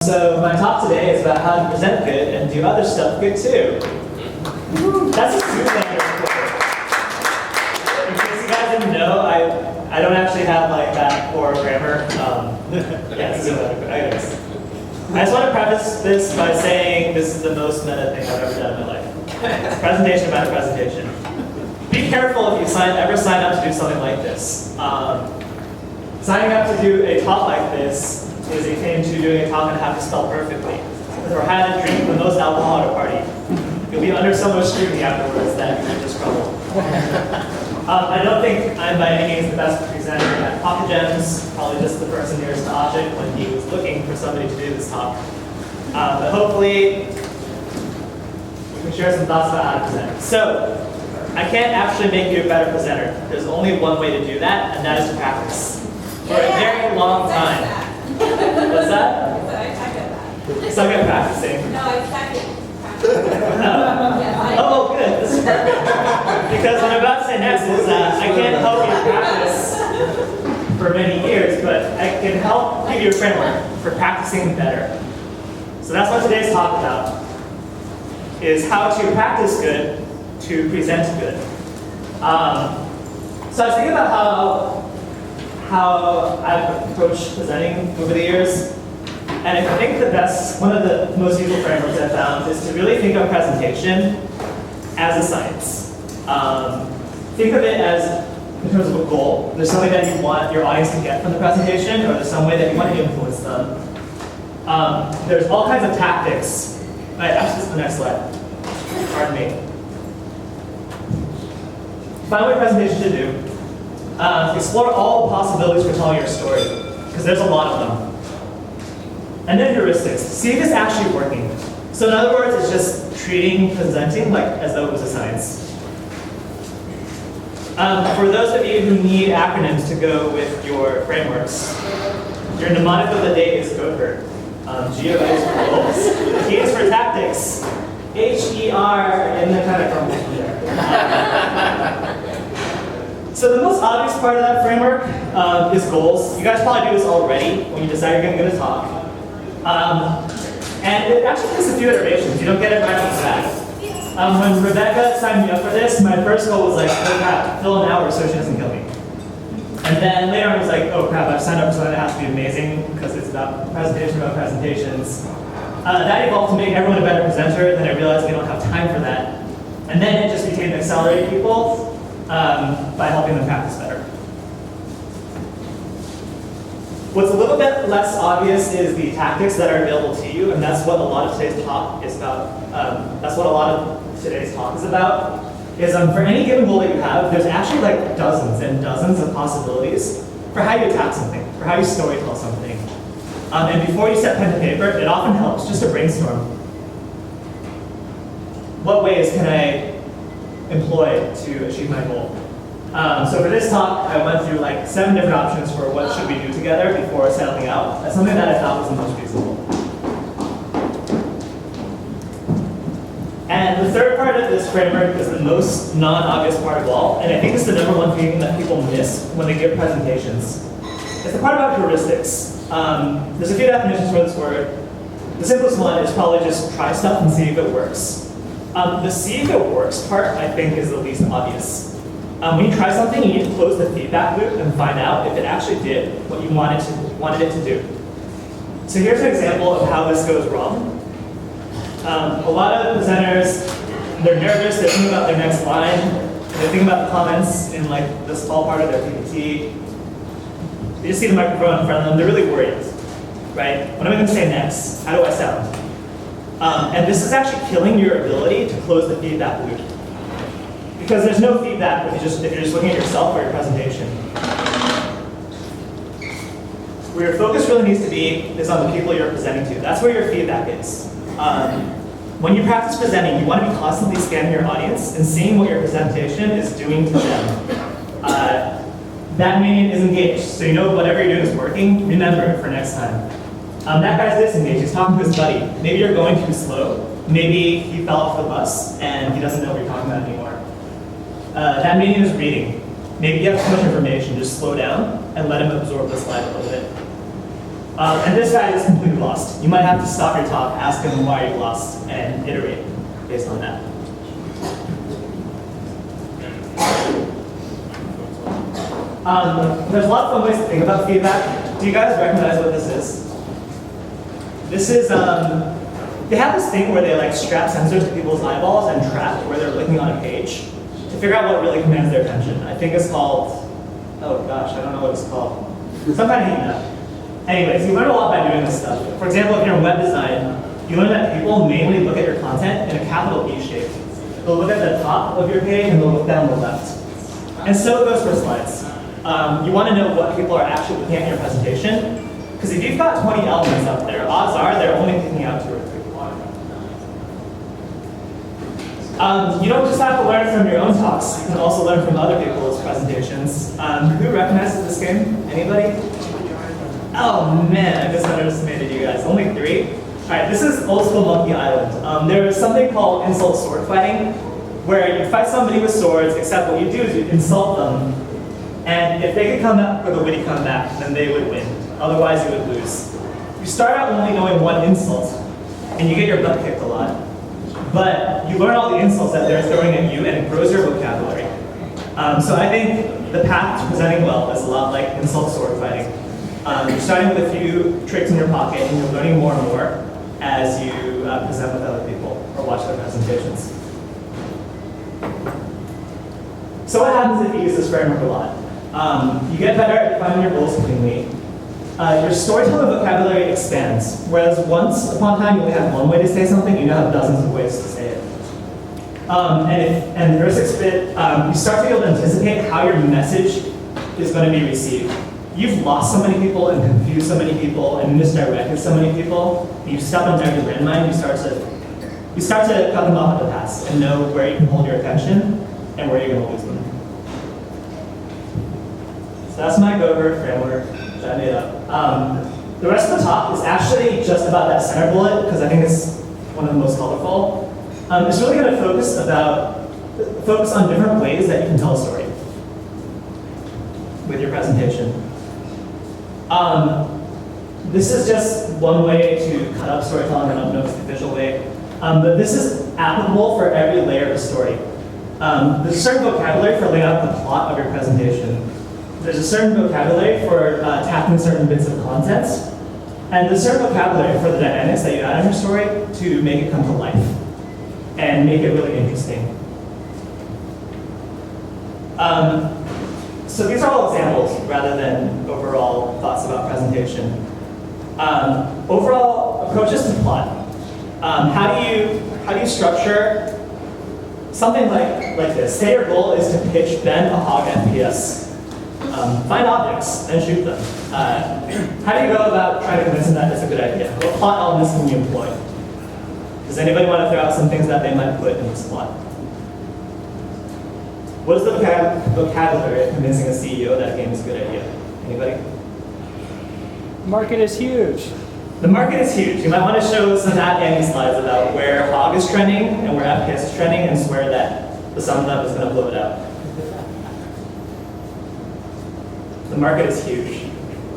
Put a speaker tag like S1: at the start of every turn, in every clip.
S1: So my talk today is about how to present good and do other stuff good too. That's a super standard. In case you guys didn't know, I don't actually have like that core grammar. Yeah, so anyways. I just want to preface this by saying this is the most meta thing I've ever done in my life. It's presentation about a presentation. Be careful if you ever sign up to do something like this. Signing up to do a talk like this is akin to doing a talk on how to spell perfectly, or how to drink the most alcohol at a party. You'll be under so much scrutiny afterwards that you can just crumble. I don't think I'm by any means the best presenter at Pocket Gems, probably just the person nearest to Ashik when he was looking for somebody to do this talk. But hopefully, we can share some thoughts about how to present. So, I can't actually make you a better presenter. There's only one way to do that, and that is to practice. For a very long time. What's that?
S2: I suck at that.
S1: Suck at practicing.
S2: No, I suck at practicing.
S1: Oh, good. This is perfect. Because what I'm about to say next is I can't help you practice for many years, but I can help give you a framework for practicing better. So that's what today's talk about, is how to practice good to present good. So I was thinking about how I've approached presenting over the years. And I think one of the most useful frameworks I've found is to really think of presentation as a science. Think of it as, in terms of a goal, there's something that you want your audience to get from the presentation, or there's some way that you want to influence them. There's all kinds of tactics. Actually, this is the next slide. Pardon me. Find what your presentation should do. Explore all the possibilities for telling your story, because there's a lot of them. And then heuristics. See if it's actually working. So in other words, it's just treating presenting like as though it was a science. For those of you who need acronyms to go with your frameworks, your mnemonic of the day is GOHER. G of is for goals. T is for tactics. H-E-R, and then kind of crumbles from there. So the most obvious part of that framework is goals. You guys probably do this already when you decide you're going to give a talk. And it actually takes a few iterations. You don't get it right off the bat. When Rebecca signed me up for this, my first goal was like, oh crap, fill an hour so she doesn't kill me. And then later on I was like, oh crap, I've signed up for something that has to be amazing because it's about presentations. That evolved to make everyone a better presenter, then I realized we don't have time for that. And then it just became to accelerate people by helping them practice better. What's a little bit less obvious is the tactics that are available to you, and that's what a lot of today's talk is about. Is for any given goal that you have, there's actually like dozens and dozens of possibilities for how you attack something, for how you storytell something. And before you set pen to paper, it often helps just to brainstorm. What ways can I employ to achieve my goal? So for this talk, I went through like 7 different options for what should we do together before settling out. That's something that I thought was the most feasible. And the third part of this framework is the most non-obvious part of all, and I think it's the #1 thing that people miss when they give presentations. It's the part about heuristics. There's a few definitions for this word. The simplest one is probably just try stuff and see if it works. The see if it works part, I think, is the least obvious. When you try something, you need to close the feedback loop and find out if it actually did what you wanted it to do. So here's an example of how this goes wrong. A lot of the presenters, they're nervous, they're thinking about their next line, they're thinking about the comments in like the small part of their PPT. They just see the microphone in front of them, they're really worried, right? What am I going to say next? How do I sound? And this is actually killing your ability to close the feedback loop. Because there's no feedback if you're just looking at yourself or your presentation. Where your focus really needs to be is on the people you're presenting to. That's where your feedback is. When you practice presenting, you want to be constantly scanning your audience and seeing what your presentation is doing to them. That minion is engaged, so you know whatever you're doing is working. Remember it for next time. That guy's disengaged, he's talking to his buddy. Maybe you're going too slow. Maybe he fell off the bus and he doesn't know what you're talking about anymore. That minion is reading. Maybe you have too much information, just slow down and let him absorb the slide a little bit. And this guy is completely lost. You might have to stop your talk, ask him why you're lost, and iterate based on that. There's a lot of fun ways to think about feedback. Do you guys recognize what this is? This is, they have this thing where they like strap sensors to people's eyeballs and track where they're looking on a page to figure out what really commands their attention. I think it's called, oh gosh, I don't know what it's called. Some kind of heat map. Anyways, you learn a lot by doing this stuff. For example, if you're in web design, you learn that people mainly look at your content in a capital E shape. They'll look at the top of your page and they'll look down the left. And so it goes for slides. You want to know what people are actually looking at in your presentation, because if you've got 20 elements up there, odds are they're only picking out 2 or 3. You don't just have to learn from your own talks, you can also learn from other people's presentations. Who recognizes this game? Anybody? Oh man, I just underestimated you guys. Only 3? Alright, this is old school Monkey Island. There is something called insult sword fighting, where you fight somebody with swords, except what you do is you insult them, and if they could come up with a witty comeback, then they would win. Otherwise, you would lose. You start out only knowing 1 insult, and you get your butt kicked a lot. But you learn all the insults that they're throwing at you, and it grows your vocabulary. So I think the path to presenting well is a lot like insult sword fighting. You're starting with a few tricks in your pocket, and you're learning more and more as you present with other people or watch their presentations. So what happens if you use this framework a lot? You get better at defining your goals cleanly. Your storytelling vocabulary expands, whereas once upon a time you only had 1 way to say something, you now have dozens of ways to say it. And the heuristics bit, you start to be able to anticipate how your message is going to be received. You've lost so many people and confused so many people and misdirected so many people. You've stepped on their landmine. You start to cut them off at the pass and know where you can hold your attention and where you're going to lose them. So that's my go-over framework that I made up. The rest of the talk is actually just about that center bullet because I think it's one of the most colorful. It's really going to focus on different ways that you can tell a story with your presentation. This is just one way to cut up storytelling. I don't know if it's the official way, but this is applicable for every layer of the story. There's a certain vocabulary for laying out the plot of your presentation. There's a certain vocabulary for tackling certain bits of content, and there's a certain vocabulary for the dynamics that you add in your story to make it come to life and make it really interesting. So these are all examples rather than overall thoughts about presentation. Overall approaches to plot. How do you structure something like this? Say your goal is to pitch Ben a hog FPS. Find objects and shoot them. How do you go about trying to convince them that it's a good idea? What plot elements can you employ? Does anybody want to throw out some things that they might put in this plot? What is the vocabulary of convincing a CEO that a game is a good idea? Anybody?
S3: The market is huge.
S1: The market is huge. You might want to show some at-Andy slides about where hog is trending and where FPS is trending and swear that the sum of them is going to blow it out. The market is huge.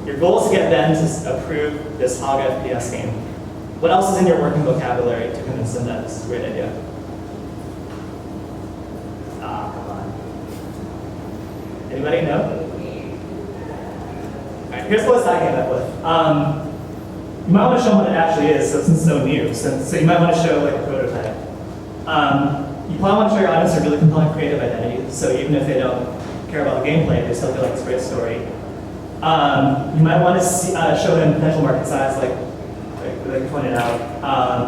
S1: Your goal is to get Ben to approve this hog FPS game. What else is in your working vocabulary to convince them that this is a great idea? Ah, come on. Anybody know? All right, here's the list I came up with. You might want to show them what it actually is, since it's so new. So you might want to show like a prototype. You probably want to show your audience a really compelling creative identity. So even if they don't care about the gameplay, they still feel like it's a great story. You might want to show them potential market size, like pointed out.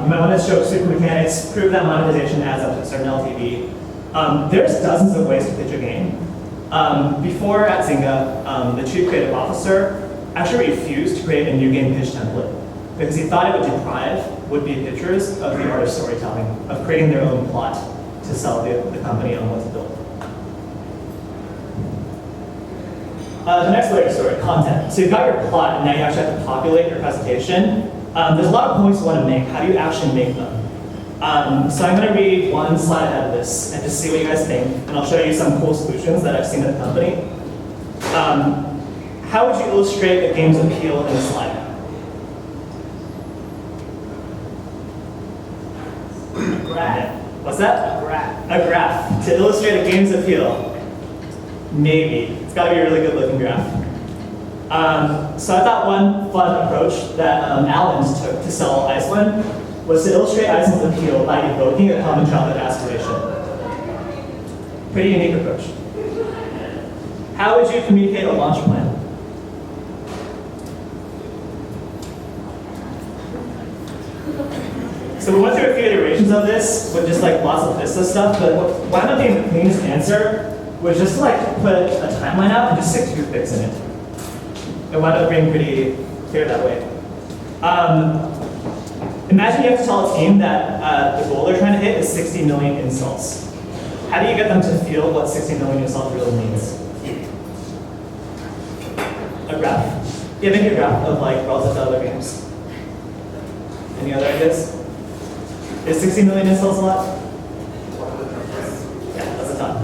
S1: You might want to show super mechanics, prove that monetization adds up to a certain LTV. There's dozens of ways to pitch a game. Before at Zynga, the chief creative officer actually refused to create a new game pitch template because he thought it would deprive would-be pitchers of the art of storytelling, of creating their own plot to sell the company on what to build. The next layer of story, content. So you've got your plot, and now you actually have to populate your presentation. There's a lot of points you want to make. How do you actually make them? So I'm going to read one slide ahead of this and just see what you guys think, and I'll show you some cool solutions that I've seen at the company. How would you illustrate a game's appeal in a slide?
S3: Graph.
S1: What's that?
S3: Graph.
S1: A graph to illustrate a game's appeal. Maybe. It's got to be a really good looking graph. So I thought one fun approach that Alan took to sell Iceland was to illustrate Iceland's appeal by evoking a common childhood aspiration. Pretty unique approach. How would you communicate a launch plan? So we went through a few iterations of this with just like lots of Vista stuff, but what wound up being the cleanest answer was just to like put a timeline out and just stick toothpicks in it. It wound up being pretty clear that way. Imagine you have to tell a team that the goal they're trying to hit is 60 million installs. How do you get them to feel what 60 million installs really means? A graph. Yeah, maybe a graph of like relative to other games. Any other ideas? Is 60 million installs a lot? Yeah, that's a ton.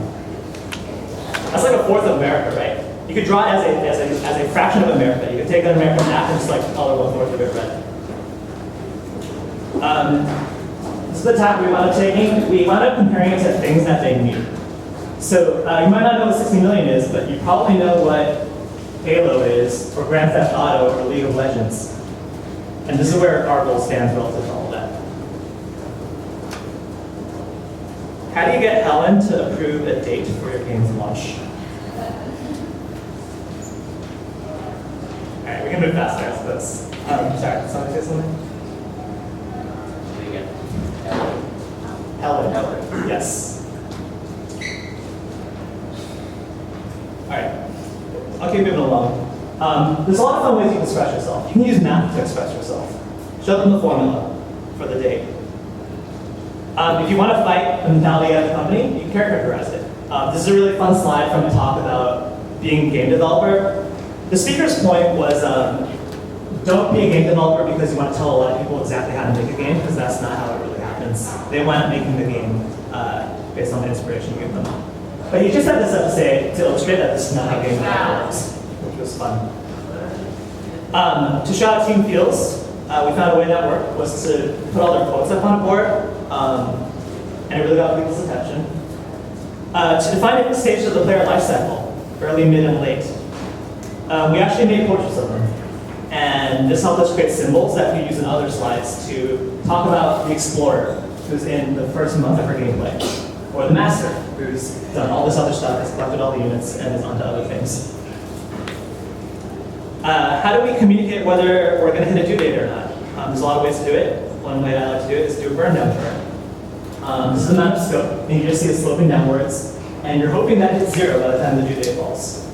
S1: That's like a fourth of America, right? You could draw it as a fraction of America. You could take that American map and just like color 1/4 of it red. This is the tack we wound up taking. We wound up comparing it to things that they knew. So you might not know what 60 million is, but you probably know what Halo is, or Grand Theft Auto, or League of Legends. And this is where our goal stands relative to all of that. How do you get Helen to approve a date for your game's launch? All right, we can move faster after this. Sorry, somebody say something? Helen. Helen. Yes. All right. I'll keep moving along. There's a lot of fun ways you can express yourself. You can use math to express yourself. Show them the formula for the date. If you want to fight the mentality of the company, you can characterize it. This is a really fun slide from a talk about being a game developer. The speaker's point was don't be a game developer because you want to tell a lot of people exactly how to make a game, because that's not how it really happens. They wind up making the game based on the inspiration you give them. But you just had this up to say to illustrate that this is not how game development works, which was fun. To show how a team feels, we found a way that worked was to put all their quotes up on a board, and it really got people's attention. To define different stages of the player life cycle, early, mid, and late, we actually made portraits of them. And this helped us create symbols that we use in other slides to talk about the explorer, who's in the first month of her gameplay, or the master, who's done all this other stuff, has collected all the units, and is onto other things. How do we communicate whether we're going to hit a due date or not? There's a lot of ways to do it. One way I like to do it is do a burn down chart. This is the amount of scope, and you just see it sloping downwards, and you're hoping that it hits 0 by the time the due date falls.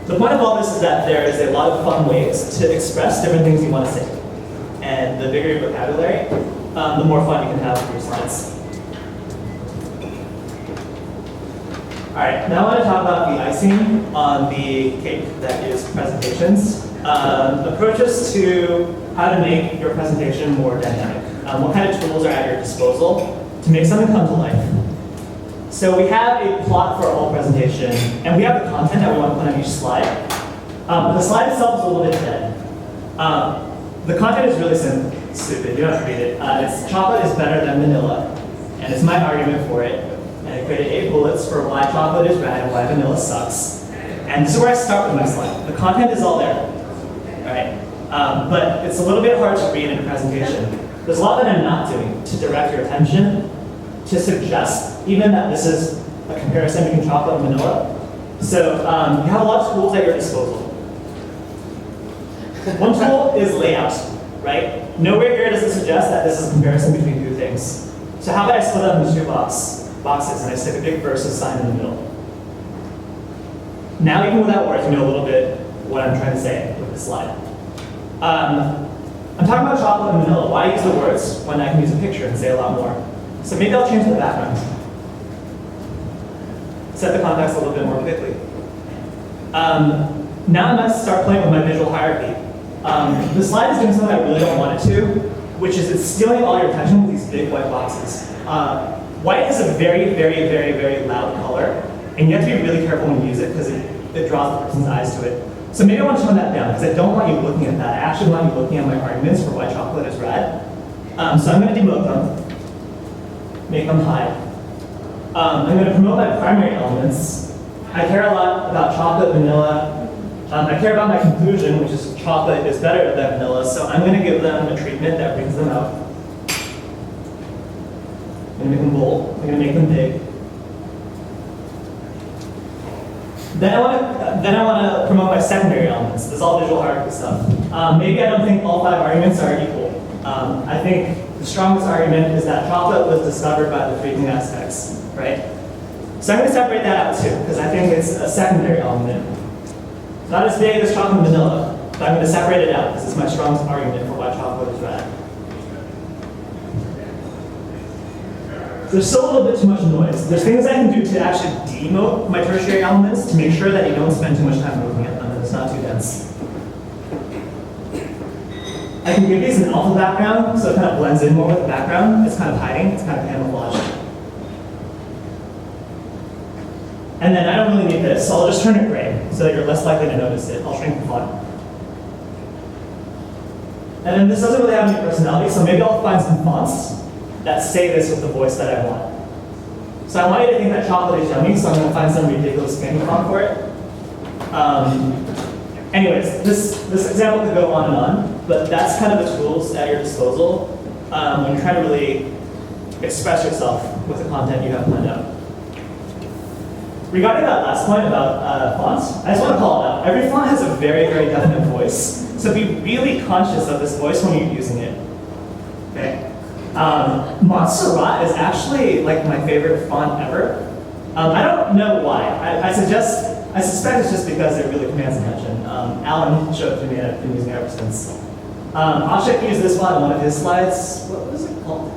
S1: The point of all this is that there is a lot of fun ways to express different things you want to say. And the bigger your vocabulary, the more fun you can have with your slides. All right, now I want to talk about the icing on the cake that is presentations. Approaches to how to make your presentation more dynamic. What kind of tools are at your disposal to make something come to life? So we have a plot for our whole presentation, and we have the content that we want to put on each slide. The slide itself is a little bit dead. The content is really stupid, you don't have to read it. It's chocolate is better than vanilla, and it's my argument for it. And I created 8 bullets for why chocolate is bad and why vanilla sucks. And this is where I start with my slide. The content is all there, right? But it's a little bit hard to read in a presentation. There's a lot that I'm not doing to direct your attention, to suggest even that this is a comparison between chocolate and vanilla. So you have a lot of tools at your disposal. One tool is layout, right? Nowhere here does it suggest that this is a comparison between 2 things. So how about I split up into 2 boxes and I stick a big versus sign in the middle? Now even without words, you know a little bit what I'm trying to say with this slide. I'm talking about chocolate and vanilla. Why use the words when I can use a picture and say a lot more? So maybe I'll change the background. Set the context a little bit more quickly. Now I'm going to start playing with my visual hierarchy. The slide is doing something I really don't want it to, which is it's stealing all your attention with these big white boxes. White is a very, very, very, very loud color, and you have to be really careful when you use it because it draws the person's eyes to it. So maybe I want to tone that down because I don't want you looking at that. I actually want you looking at my arguments for why chocolate is red. So I'm going to demote them. make them high. I'm going to promote my primary elements. I care a lot about chocolate, vanilla. I care about my conclusion, which is chocolate is better than vanilla, so I'm going to give them a treatment that brings them out. I'm going to make them bold. I'm going to make them big. Then I want to promote my secondary elements. This is all visual hierarchy stuff. Maybe I don't think all 5 arguments are equal. I think the strongest argument is that chocolate was discovered by the freaking Aztecs, right? So I'm going to separate that out too, because I think it's a secondary element. Not as big as chocolate and vanilla, but I'm going to separate it out because it's my strongest argument for why chocolate is rad. There's still a little bit too much noise. There's things I can do to actually demote my tertiary elements to make sure that you don't spend too much time looking at them and it's not too dense. I can give these an alpha background so it kind of blends in more with the background. It's kind of hiding, it's kind of camouflaged. And then I don't really need this, so I'll just turn it gray so that you're less likely to notice it. I'll shrink the font. And then this doesn't really have any personality, so maybe I'll find some fonts that say this with the voice that I want. So I want you to think that chocolate is yummy, so I'm going to find some ridiculous fancy font for it. Anyways, this example could go on and on, but that's kind of the tools at your disposal when you're trying to really express yourself with the content you have planned out. Regarding that last point about fonts, I just want to call it out. Every font has a very, very definite voice, so be really conscious of this voice when you're using it. Okay? Montserrat is actually like my favorite font ever. I don't know why. I suspect it's just because it really commands attention. Alan showed it to me and I've been using it ever since. Ashik used this one in one of his slides. What was it called?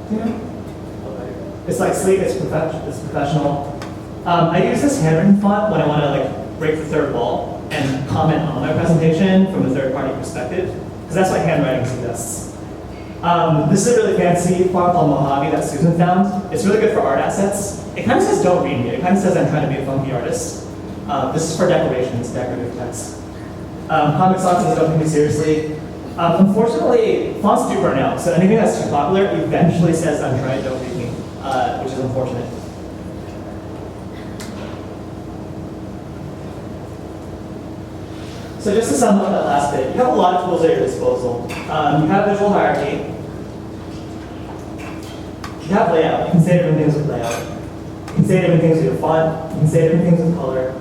S1: Do you know? It's like sleek, it's professional. I use this handwritten font when I want to like break the third wall and comment on my presentation from a third-party perspective, because that's what handwriting suggests. This is a really fancy font called Mojave that Susan found. It's really good for art assets. It kind of says don't read me. It kind of says I'm trying to be a funky artist. This is for decoration, it's decorative text. Comic Sans says don't take me seriously. Unfortunately, fonts do burn out, so anything that's too popular eventually says I'm trying to don't read me, which is unfortunate. So just to sum up that last bit, you have a lot of tools at your disposal. You have visual hierarchy. You have layout. You can say different things with layout. You can say different things with your font. You can say different things with color.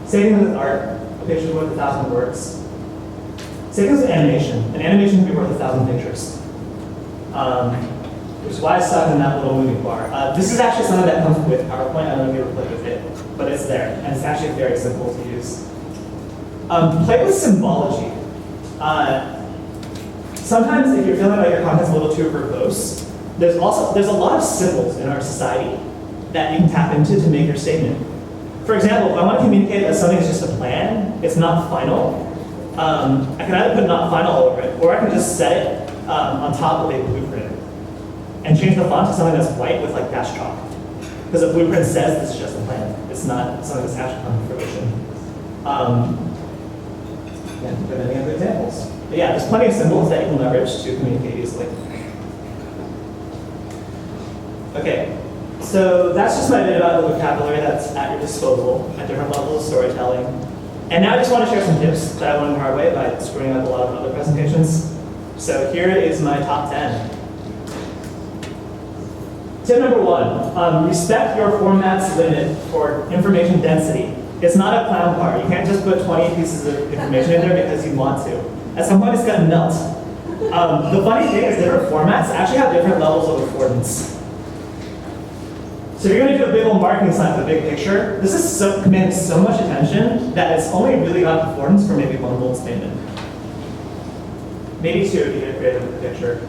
S1: Say things with art. A picture is worth 1,000 words. Say things with animation. An animation can be worth 1,000 pictures. Which is why I stuck in that little moving bar. This is actually something that comes with PowerPoint. I don't know if you ever played with it, but it's there. And it's actually very simple to use. Play with symbology. Sometimes if you're feeling like your content's a little too verbose, there's a lot of symbols in our society that you can tap into to make your statement. For example, if I want to communicate that something is just a plan, it's not final, I can either put not final over it, or I can just set it on top of a blueprint and change the font to something that's white with like dash chalk. Because a blueprint says this is just a plan. It's not something that's actually come to fruition. Yeah, do you have any other examples? But yeah, there's plenty of symbols that you can leverage to communicate easily. Okay, so that's just my bit about the vocabulary that's at your disposal at different levels of storytelling. And now I just want to share some tips that I learned the hard way by screwing up a lot of other presentations. So here is my top 10. Tip number 1, respect your format's limit for information density. It's not a clown car. You can't just put 20 pieces of information in there because you want to. At some point, it's going to melt. The funny thing is different formats actually have different levels of affordance. So if you're going to do a big old marketing sign with a big picture, this is commanding so much attention that it's only really got affordance for maybe one bold statement. Maybe 2 if you get creative with the picture.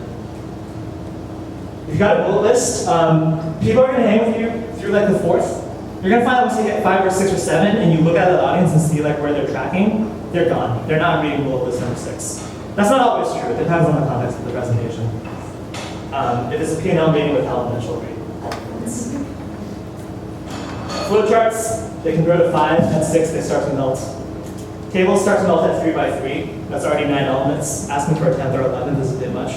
S1: If you've got a bullet list, people are going to hang with you through like the 4th. You're going to find that once you hit 5 or 6 or 7 and you look at the audience and see like where they're tracking, they're gone. They're not reading bullet list number 6. That's not always true. It depends on the context of the presentation. It is a P&L meeting with elemental read. Flowcharts, they can grow to 5. At 6, they start to melt. Tables start to melt at 3 by 3. That's already 9 elements. Asking for a 10th or 11th is a bit much.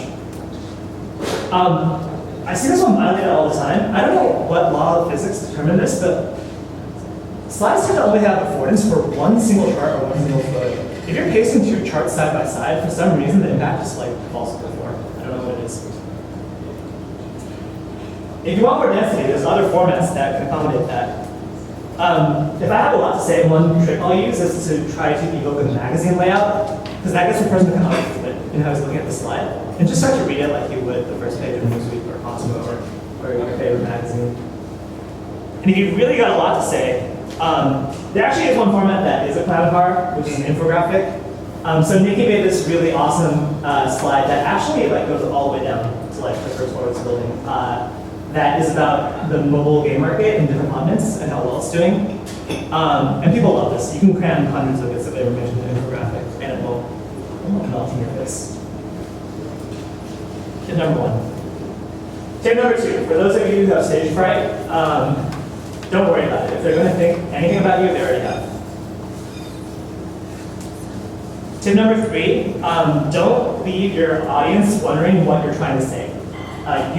S1: I I see this one violated all the time. I don't know what law of physics determined this, but slides tend to only have affordance for one single chart or one single photo. If you're pasting two charts side by side, for some reason the impact just like falls to the floor. I don't know what it is. If you want more density, there's other formats that can accommodate that. If I have a lot to say, one trick I'll use is to try to evoke a magazine layout, because that gets the person to come up with it, how he's looking at the slide, and just start to read it like you would the first page of Newsweek or Cosmo or your favorite magazine. And if you really got a lot to say, there actually is one format that is a cloud car, which is an infographic. So Nikki made this really awesome slide that actually like goes all the way down to like the first floor of this building. That is about the mobile game market in different continents and how well it's doing. And people love this. You can cram hundreds of bits of information in an infographic, and it won't melt in your face. Tip number one. Tip number two, for those of you who have stage fright, don't worry about it. If they're going to think anything about you, they already have. Tip number three, don't leave your audience wondering what you're trying to say.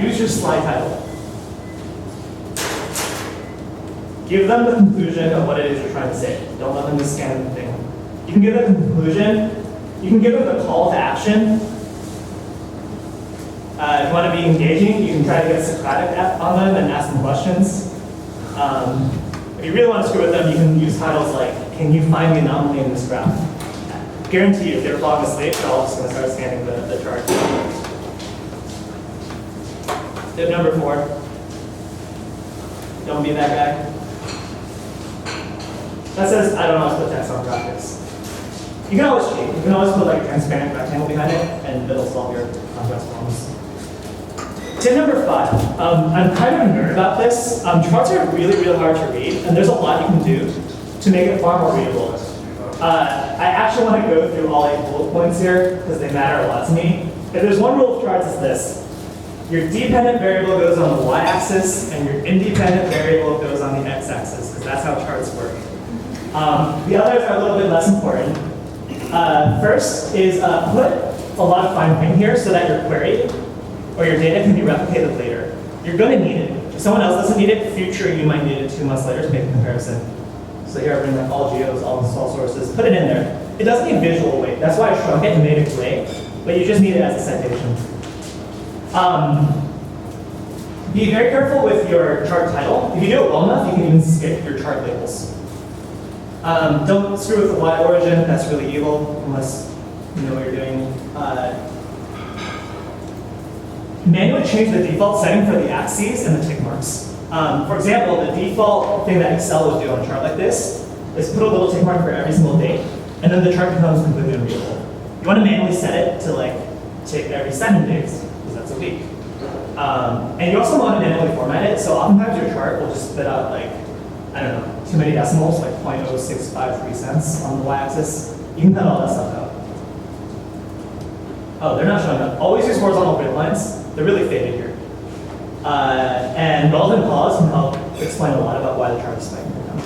S1: Use your slide title. Give them the conclusion of what it is you're trying to say. Don't let them just scan the thing. You can give them the conclusion. You can give them the call to action. If you want to be engaging, you can try to get Socratic on them and ask them questions. If you really want to screw with them, you can use titles like, "Can you find the anomaly in this graph?" Guarantee you, if they're falling asleep, they're all just going to start scanning the chart. Tip number four, don't be that guy. That says, I don't always put text on graphics. You can always cheat. You can always put like a transparent rectangle behind it, and it'll solve your contrast problems. Tip number five, I'm kind of a nerd about this. Charts are really, really hard to read, and there's a lot you can do to make it far more readable. I actually want to go through all 8 bullet points here, because they matter a lot to me. If there's one rule of charts, it's this. Your dependent variable goes on the y-axis, and your independent variable goes on the x-axis, because that's how charts work. The others are a little bit less important. First is put a lot of fine print here so that your query or your data can be replicated later. You're going to need it. If someone else doesn't need it, future you might need it 2 months later to make a comparison. So here I bring like all geos, all sources, put it in there. It doesn't need visual weight. That's why I shrunk it and made it gray, but you just need it as a citation. Be very careful with your chart title. If you do it well enough, you can even skip your chart labels. Don't screw with the Y origin, that's really evil, unless you know what you're doing. Manually change the default setting for the axes and the tick marks. For example, the default thing that Excel would do on a chart like this is put a little tick mark for every single date, and then the chart becomes completely unreadable. You want to manually set it to like take every 7 days, because that's a week. And you also want to manually format it, so oftentimes your chart will just spit out like, I don't know, too many decimals, like 0.0653 cents on the y-axis. You can cut all that stuff out. Oh, they're not showing up. Always use horizontal grid lines. They're really faded here. And relevant pause can help explain a lot about why the chart is spiking right now.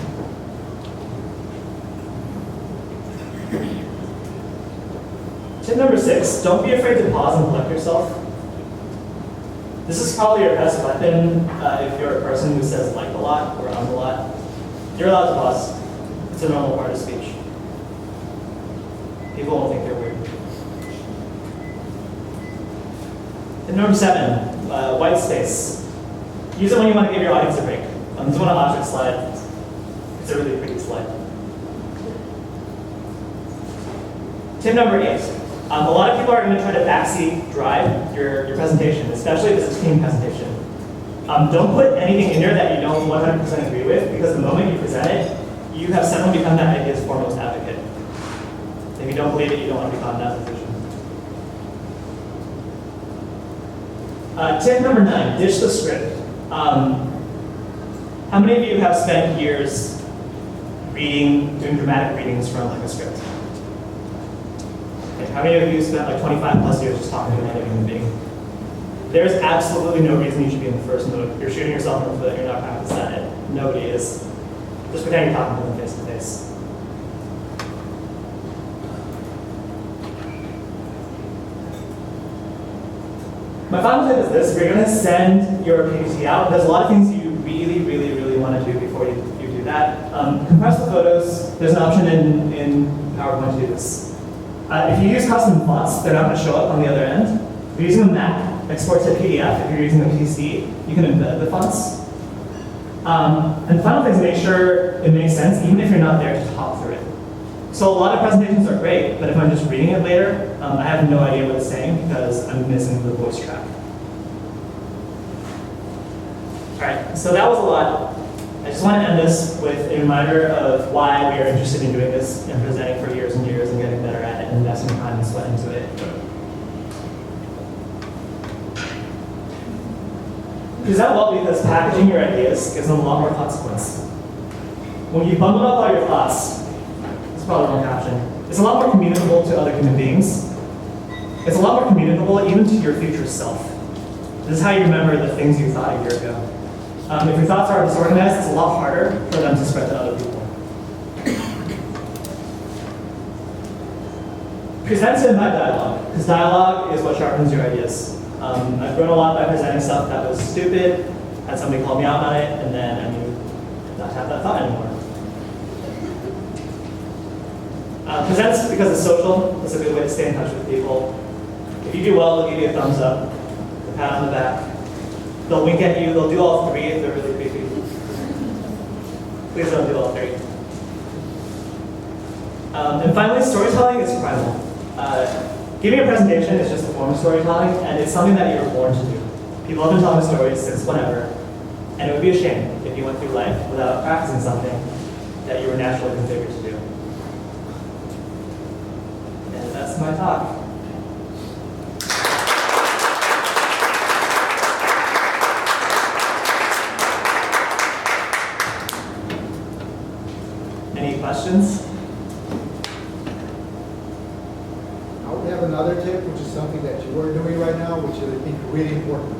S1: Tip number 6, don't be afraid to pause and collect yourself. This is probably your best weapon if you're a person who says like a lot or a lot. You're allowed to pause. It's a normal part of speech. People won't think they're weird. And number 7, white space. Use it when you want to give your audience a break. This is one object slide. It's a really pretty slide. Tip number 8. A lot of people are going to try to backseat drive your presentation, especially if it's a team presentation. Don't put anything in there that you don't 100% agree with, because the moment you present it, you have suddenly become that idea's foremost advocate. If you don't believe it, you don't want to become that position. Tip number 9, ditch the script. How many of you have spent years doing dramatic readings from like a script? Okay, how many of you spent like 25 plus years just talking to another human being? There's absolutely no reason you should be in the first mode. You're shooting yourself in the foot, you're not practicing at it. Nobody is. Just pretend you're talking to them face to face. My final tip is this: if you're going to send your PPT out, there's a lot of things you really want to do before you do that. Compress the photos. There's an option in PowerPoint to do this. If you use custom fonts, they're not going to show up on the other end. If you're using a Mac, export to PDF. If you're using a PC, you can embed the fonts. And the final thing is make sure it makes sense, even if you're not there to talk through it. So a lot of presentations are great, but if I'm just reading it later, I have no idea what it's saying because I'm missing the voice track. All right, so that was a lot. I just want to end this with a reminder of why we are interested in doing this and presenting for years and years and getting better at it and investing time and sweat into it. Present well because packaging your ideas gives them a lot more consequence. When you bundle up all your thoughts, it's probably the wrong caption, it's a lot more communicable to other human beings. It's a lot more communicable even to your future self. This is how you remember the things you thought a year ago. If your thoughts are disorganized, it's a lot harder for them to spread to other people. Present in my dialogue, because dialogue is what sharpens your ideas. I've grown a lot by presenting stuff that was stupid, had somebody call me out on it, and then I knew not to have that thought anymore. Presents because it's social. It's a good way to stay in touch with people. If you do well, they'll give you a thumbs up, a pat on the back. They'll wink at you. They'll do all three if they're really creepy. Please don't do all three. And finally, storytelling is primal. Giving a presentation is just a form of storytelling, and it's something that you're born to do. People have been telling stories since whenever, and it would be a shame if you went through life without practicing something that you were naturally configured to do. And that's my talk. Any questions?
S4: I would have another tip, which is something that you are doing right now, which is, I think, really important.